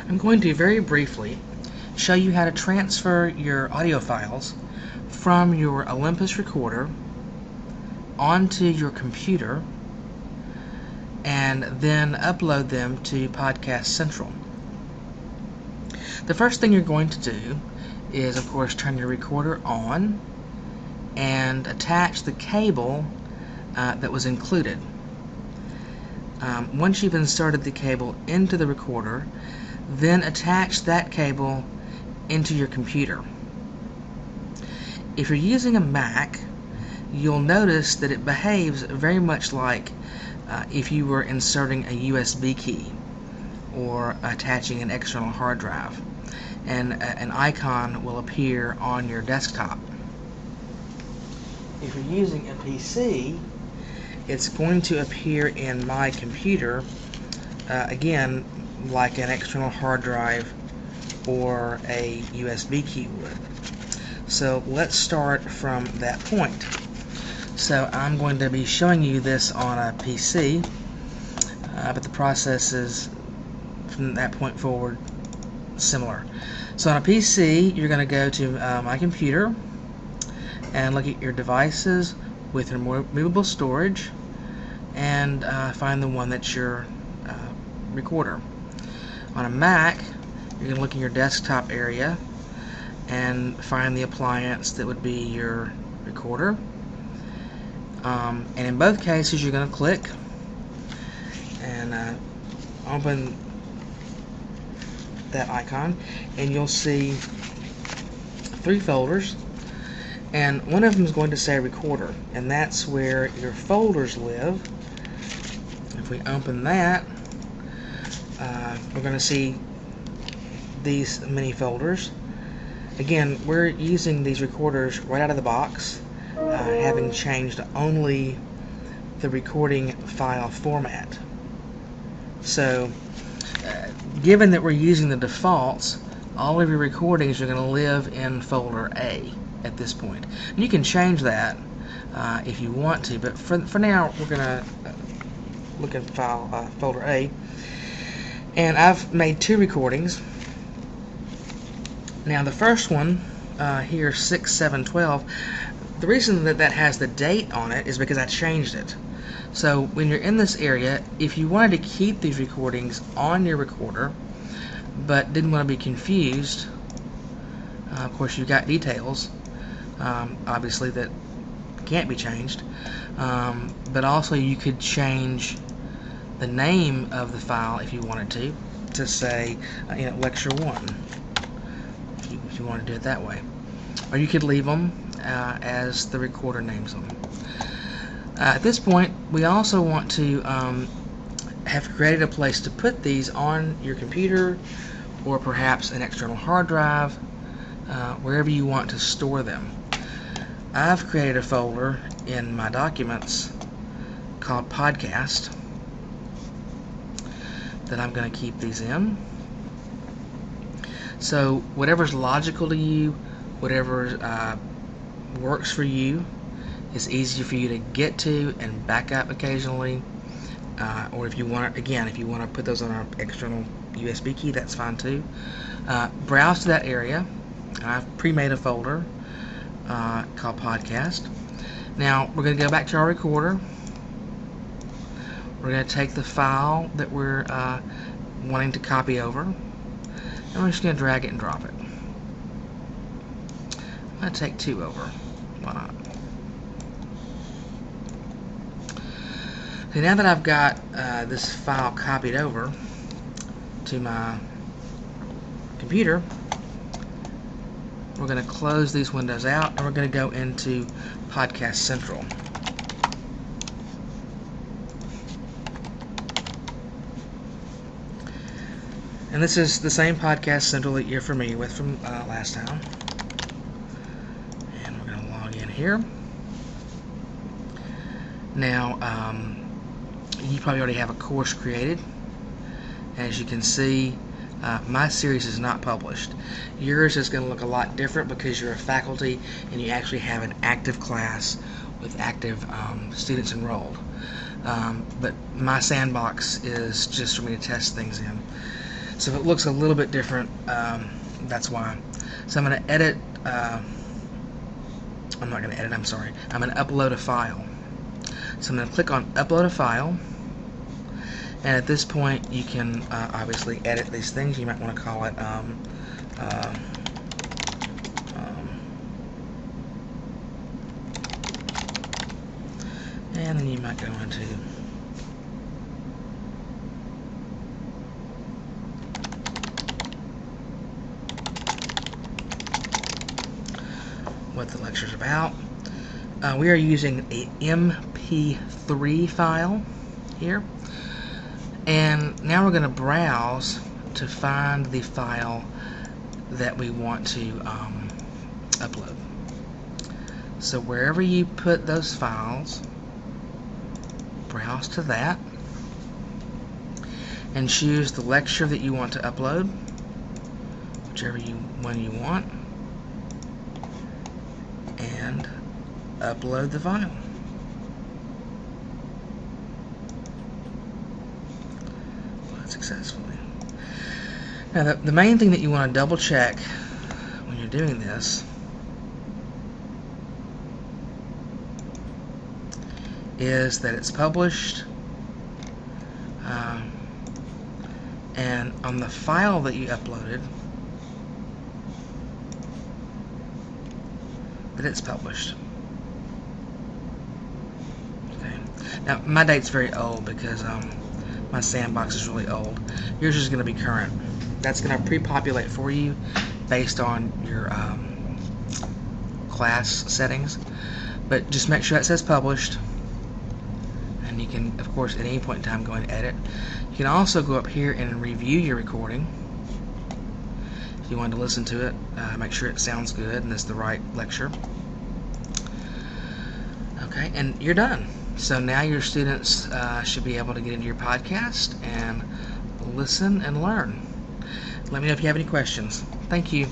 I'm going to very briefly show you how to transfer your audio files from your Olympus recorder onto your computer and then upload them to Podcast Central. The first thing you're going to do is, of course, turn your recorder on and attach the cable that was included. Once you've inserted the cable into the recorder, then attach that cable into your computer. If you're using a Mac, you'll notice that it behaves very much like if you were inserting a USB key or attaching an external hard drive, and an icon will appear on your desktop. If you're using a PC, it's going to appear in My Computer, again, like an external hard drive or a USB key would. So let's start from that point. So I'm going to be showing you this on a PC, but the process is, from that point forward, similar. So on a PC, you're going to go to My Computer and look at your devices with removable storage and find the one that's your recorder. On a Mac, you're going to look in your desktop area and find the appliance that would be your recorder. And in both cases, you're going to click and open that icon, and you'll see 3 folders, and one of them is going to say recorder, and that's where your folders live. If we open that, we're going to see these mini folders. Again, we're using these recorders right out of the box, having changed only the recording file format. So given that we're using the defaults, all of your recordings are going to live in folder A at this point. And you can change that if you want to, but for now we're going to look at folder A. And I've made 2 recordings. Now the first one here, 6/7/12, the reason that has the date on it is because I changed it. So when you're in this area, if you wanted to keep these recordings on your recorder but didn't want to be confused, of course you've got details obviously that can't be changed, but also you could change the name of the file if you wanted to say lecture 1 if you want to do it that way, or you could leave them as the recorder names them. At this point, we also want to have created a place to put these on your computer, or perhaps an external hard drive, wherever you want to store them. I've created a folder in my documents called Podcast that I'm going to keep these in. So whatever's logical to you, whatever works for you, is easy for you to get to and back up occasionally, or if you want, again, if you want to put those on an external USB key, that's fine too. Browse to that area. I've pre-made a folder called Podcast. Now we're going to go back to our recorder. We're going to take the file that we're wanting to copy over, and we're just going to drag it and drop it. I'm going to take 2 over. Why not? So now that I've got this file copied over to my computer, we're going to close these windows out and we're going to go into Podcast Central. And this is the same Podcast Central that you're familiar with from last time. And we're going to log in here. Now, you probably already have a course created. As you can see, my series is not published. Yours is going to look a lot different because you're a faculty and you actually have an active class with active students enrolled. But my sandbox is just for me to test things in. So if it looks a little bit different, that's why. So I'm going to edit. I'm not going to edit, I'm sorry. I'm going to upload a file. So I'm going to click on Upload a File. And at this point, you can obviously edit these things. You might want to call it and then you might go into what the lecture is about. We are using a MP3 file here, and now we're going to browse to find the file that we want to upload. So wherever you put those files, browse to that and choose the lecture that you want to upload, whichever one you want, and upload the file. Successfully. Now the main thing that you want to double check when you're doing this is that it's published, and on the file that you uploaded, that it's published. Okay. Now my date's very old because my sandbox is really old. Yours is going to be current. That's going to pre-populate for you based on your class settings. But just make sure that says published. And you can, of course, at any point in time go and edit. You can also go up here and review your recording. If you want to listen to it, make sure it sounds good and it's the right lecture. Okay, and you're done. So now your students should be able to get into your podcast and listen and learn. Let me know if you have any questions. Thank you.